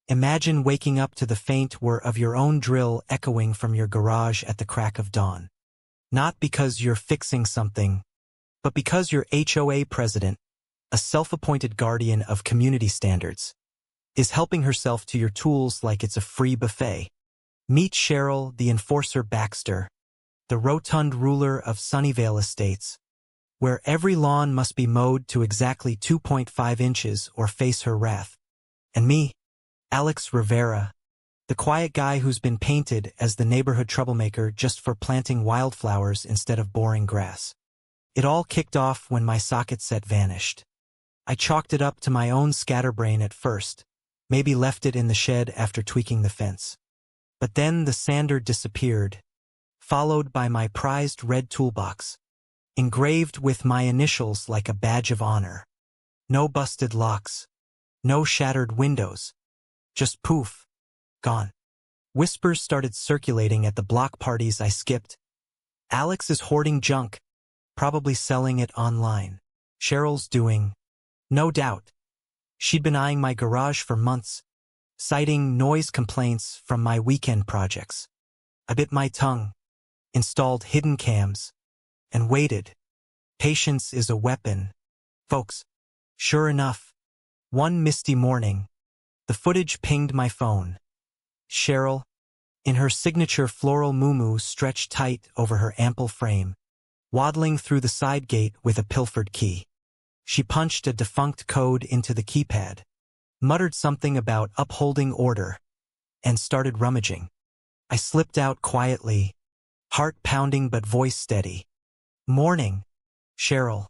Imagine waking up to the faint whir of your own drill echoing from your garage at the crack of dawn. Not because you're fixing something, but because your HOA president, a self-appointed guardian of community standards, is helping herself to your tools like it's a free buffet. Meet Cheryl, the enforcer Baxter, the rotund ruler of Sunnyvale Estates, where every lawn must be mowed to exactly 2.5 inches or face her wrath. And me, Alex Rivera, the quiet guy who's been painted as the neighborhood troublemaker just for planting wildflowers instead of boring grass. It all kicked off when my socket set vanished. I chalked it up to my own scatterbrain at first, maybe left it in the shed after tweaking the fence. But then the sander disappeared, followed by my prized red toolbox, engraved with my initials like a badge of honor. No busted locks, no shattered windows, just poof, gone. Whispers started circulating at the block parties I skipped. Alex is hoarding junk, probably selling it online. Cheryl's doing, no doubt. She'd been eyeing my garage for months, citing noise complaints from my weekend projects. I bit my tongue, installed hidden cams, and waited. Patience is a weapon, folks. Sure enough, one misty morning, the footage pinged my phone. Cheryl, in her signature floral muumuu stretched tight over her ample frame, waddling through the side gate with a pilfered key. She punched a defunct code into the keypad, muttered something about upholding order, and started rummaging. I slipped out quietly, heart pounding but voice steady. Morning, Cheryl.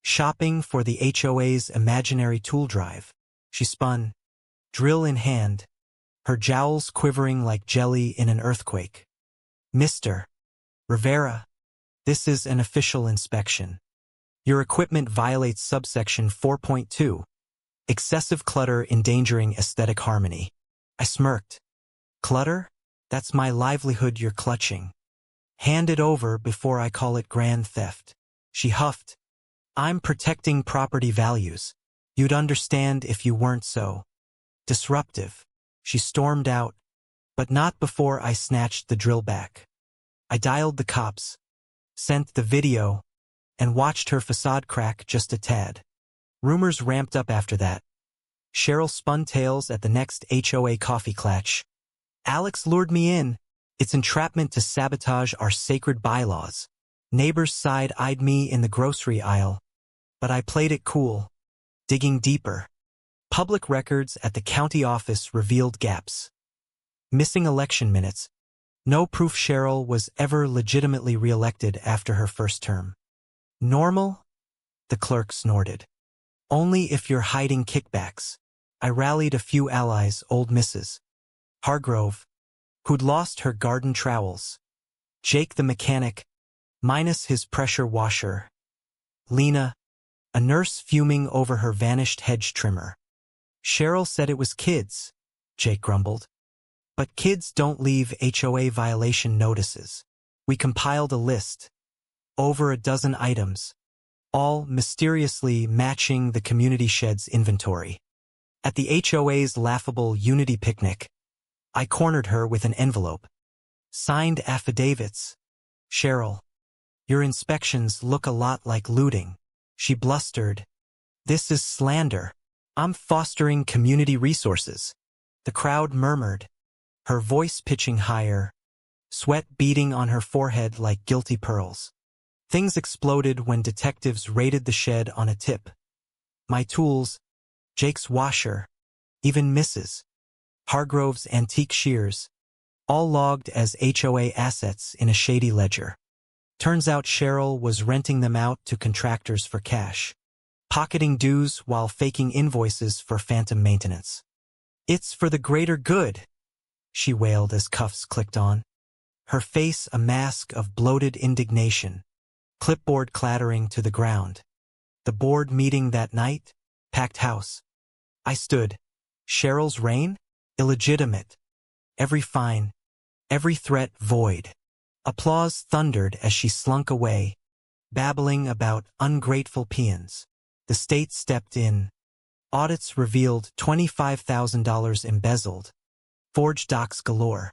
Shopping for the HOA's imaginary tool drive. She spun, drill in hand, her jowls quivering like jelly in an earthquake. Mr. Rivera, this is an official inspection. Your equipment violates subsection 4.2, excessive clutter endangering aesthetic harmony. I smirked. Clutter? That's my livelihood you're clutching. Hand it over before I call it grand theft. She huffed. I'm protecting property values. You'd understand if you weren't so disruptive. She stormed out, but not before I snatched the drill back. I dialed the cops, sent the video, and watched her facade crack just a tad. Rumors ramped up after that. Cheryl spun tails at the next HOA coffee clatch. Alex lured me in. It's entrapment to sabotage our sacred bylaws. Neighbors side-eyed me in the grocery aisle, but I played it cool, digging deeper. Public records at the county office revealed gaps. Missing election minutes. No proof Cheryl was ever legitimately reelected after her first term. Normal? The clerk snorted. Only if you're hiding kickbacks. I rallied a few allies, old Mrs. Hargrove, who'd lost her garden trowels. Jake the mechanic, minus his pressure washer. Lena, a nurse fuming over her vanished hedge trimmer. Cheryl said it was kids, Jake grumbled. But kids don't leave HOA violation notices. We compiled a list. Over a dozen items, all mysteriously matching the community shed's inventory. At the HOA's laughable Unity picnic, I cornered her with an envelope. Signed affidavits. Cheryl, your inspections look a lot like looting. She blustered. This is slander. I'm fostering community resources. The crowd murmured, her voice pitching higher, sweat beading on her forehead like guilty pearls. Things exploded when detectives raided the shed on a tip. My tools, Jake's washer, even Mrs. Hargrove's antique shears, all logged as HOA assets in a shady ledger. Turns out Cheryl was renting them out to contractors for cash, pocketing dues while faking invoices for phantom maintenance. It's for the greater good, she wailed as cuffs clicked on, her face a mask of bloated indignation, clipboard clattering to the ground. The board meeting that night, packed house. I stood. Cheryl's reign? Illegitimate. Every fine, every threat void. Applause thundered as she slunk away, babbling about ungrateful peons. The state stepped in. Audits revealed $25,000 embezzled. Forged docs galore.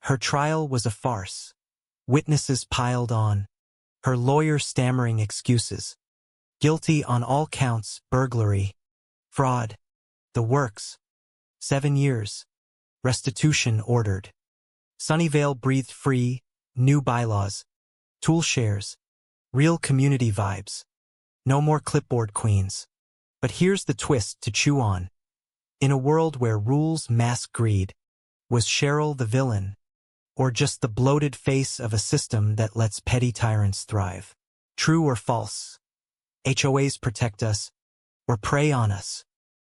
Her trial was a farce. Witnesses piled on. Her lawyer stammering excuses. Guilty on all counts: burglary, fraud, the works. 7 years. Restitution ordered. Sunnyvale breathed free, new bylaws, tool shares, real community vibes. No more clipboard queens. But here's the twist to chew on. In a world where rules mask greed, was Cheryl the villain, or just the bloated face of a system that lets petty tyrants thrive? True or false? HOAs protect us, or prey on us?